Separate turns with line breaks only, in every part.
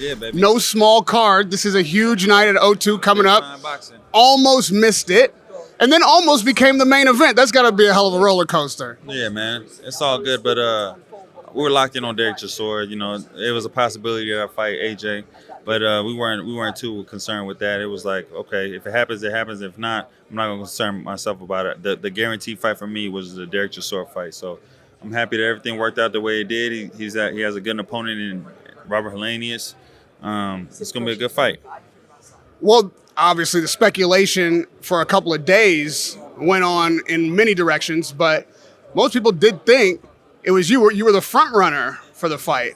Yeah, baby.
No small card. This is a huge night at O2 coming up.
Boxing.
Almost missed it. And then almost became the main event. That's got to be a hell of a roller coaster.
Yeah, man. It's all good, but we were locked in on Dereck Chisora. You know, it was a possibility that I fight AJ, but we weren't too concerned with that. It was like, okay, if it happens, it happens. If not, I'm not gonna concern myself about it. The guaranteed fight for me was the Dereck Chisora fight. So I'm happy that everything worked out the way it did. He has a good opponent in Robert Helenius. It's gonna be a good fight.
Well, obviously the speculation for a couple of days went on in many directions, but most people did think it was you were the front runner for the fight.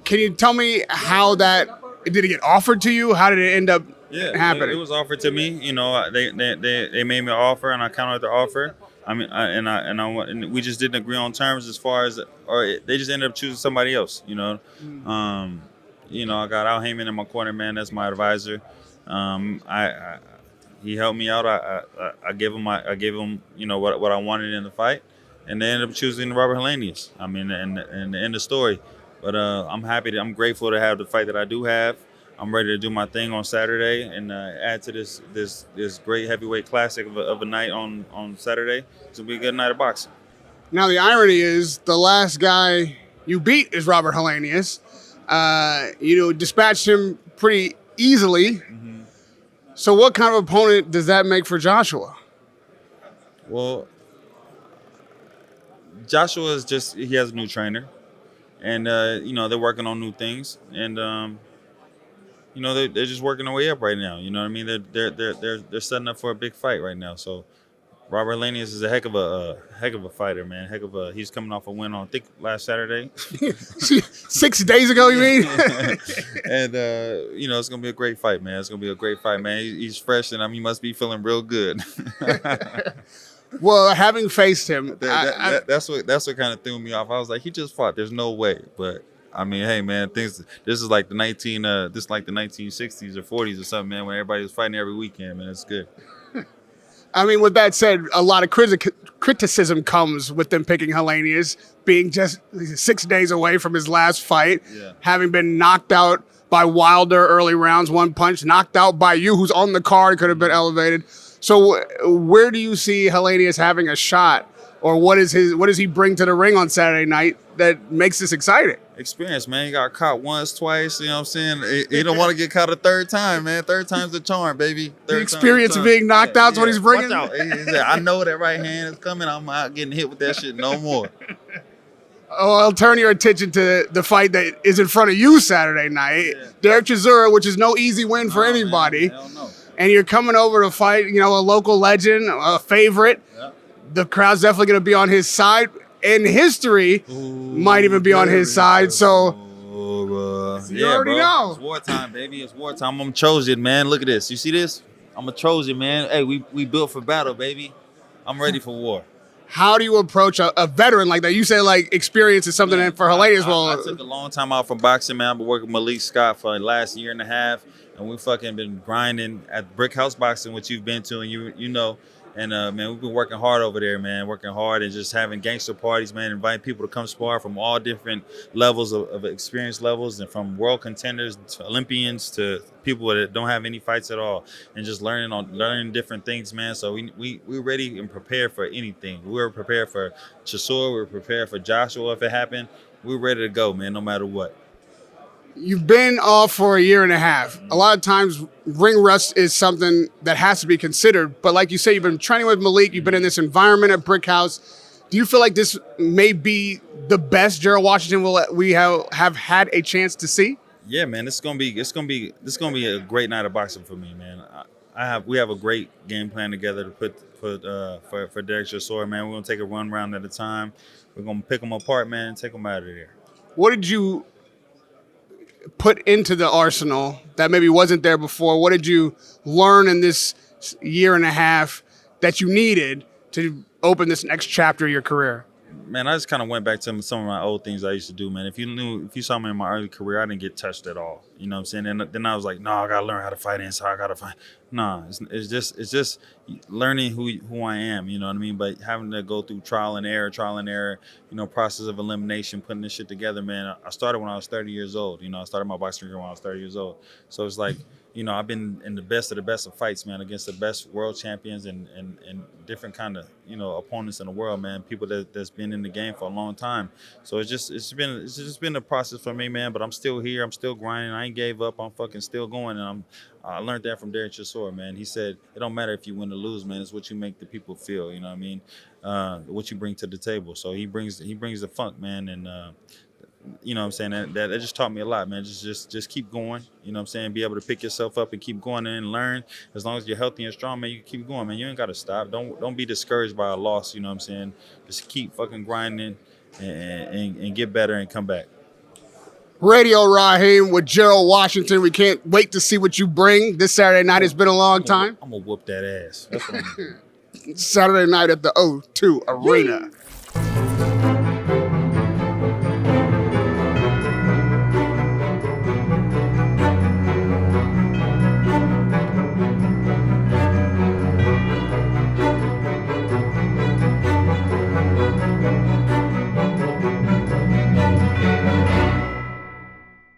Can you tell me how did it get offered to you? How did it end up happening?
It was offered to me. You know, they made me an offer, and I countered the offer. I mean, and we just didn't agree on terms as far as, or they just ended up choosing somebody else. You know, I got Al Heyman in my corner, man. That's my advisor. He helped me out. I gave him what I wanted in the fight, and they ended up choosing Robert Helenius. I mean, and the end of story. But I'm I'm grateful to have the fight that I do have. I'm ready to do my thing on Saturday and add to this great heavyweight classic of a night on Saturday. It's gonna be a good night of boxing.
Now the irony is the last guy you beat is Robert Helenius. Dispatched him pretty easily. Mm-hmm. So what kind of opponent does that make for Joshua?
Well, Joshua he has a new trainer, and they're working on new things, and they're just working their way up right now. You know what I mean? They're setting up for a big fight right now. So Robert Helenius is a heck of a fighter, man. He's coming off a win on, I think, last Saturday.
6 days ago, you mean?
And it's gonna be a great fight, man. It's gonna be a great fight, man. He's fresh, and he must be feeling real good.
Well, having faced him,
that's what kind of threw me off. I was like, he just fought. There's no way. But I mean, hey, man, this is like the 1960s or 40s or something, man, when everybody was fighting every weekend, man. It's good.
I mean, with that said, a lot of criticism comes with them picking Helenius, being just 6 days away from his last fight, having been knocked out by Wilder early rounds, one punch, knocked out by you, who's on the card, could have been elevated. So where do you see Helenius having a shot, or what does he bring to the ring on Saturday night that makes this exciting?
Experience, man. He got caught once, twice. You know what I'm saying? He don't want to get caught a third time, man. Third time's the charm, baby.
The experience of being knocked out is what he's bringing.
Watch out. He said, I know that right hand is coming. I'm not getting hit with that shit no more.
Oh, I'll turn your attention to the fight that is in front of you Saturday night. Yeah. Dereck Chisora, which is no easy win for anybody.
Man. Hell no.
And you're coming over to fight, a local legend, a favorite. Yeah. The crowd's definitely going to be on his side. And history might even be on his side. So you already know.
It's wartime, baby. It's wartime. I'm a Trojan, man. Look at this. You see this? I'm a Trojan, man. Hey, we built for battle, baby. I'm ready for war.
How do you approach a veteran like that? You say like experience is something that for Helenius.
I took a long time out from boxing, man. I've been working with Malik Scott for the last year and a half, and we fucking been grinding at Brick House Boxing, which you've been to, and you know. And, man, we've been working hard over there, man, working hard and just having gangster parties, man, inviting people to come spar from all different levels of experience levels, and from world contenders to Olympians to people that don't have any fights at all, and just learning different things, man. So we're ready and prepared for anything. We were prepared for Chisora. We were prepared for Joshua if it happened. We're ready to go, man, no matter what.
You've been off for a year and a half. A lot of times ring rust is something that has to be considered. But like you say, you've been training with Malik. You've been in this environment at Brick House. Do you feel like this may be the best Gerald Washington we have had a chance to see?
Yeah, man. This is gonna be a great night of boxing for me, man. We have a great game plan together to put for Dereck Chisora, man. We're gonna take it one round at a time. We're gonna pick them apart, man, and take them out of there.
What did you put into the arsenal that maybe wasn't there before? What did you learn in this year and a half that you needed to open this next chapter of your career?
Man, I just kind of went back to some of my old things I used to do, man. If you saw me in my early career, I didn't get touched at all. You know what I'm saying? And then I was like, no, I gotta learn how to fight inside. I gotta fight. No, it's just learning who I am. You know what I mean? But having to go through trial and error, process of elimination, putting this shit together, man. I started when I was 30 years old. I started my boxing career when I was 30 years old. So it's like, I've been in the best of fights, man, against the best world champions and different kind of, opponents in the world, man. People that's been in the game for a long time. So it's just been a process for me, man. But I'm still here. I'm still grinding. I ain't gave up. I'm fucking still going. And I learned that from Dereck Chisora, man. He said it don't matter if you win or lose, man. It's what you make the people feel. You know what I mean? What you bring to the table. So he brings the funk, man, and. You know what I'm saying? That just taught me a lot, man. Just keep going. You know what I'm saying? Be able to pick yourself up and keep going and learn. As long as you're healthy and strong, man, you keep going, man. You ain't got to stop. Don't be discouraged by a loss, you know what I'm saying? Just keep fucking grinding and get better and come back.
Radio Rahim with Gerald Washington. We can't wait to see what you bring this Saturday night. It's been a long time.
I'm going to whoop that ass. That's what I'm going to do.
Saturday night at the O2 Arena.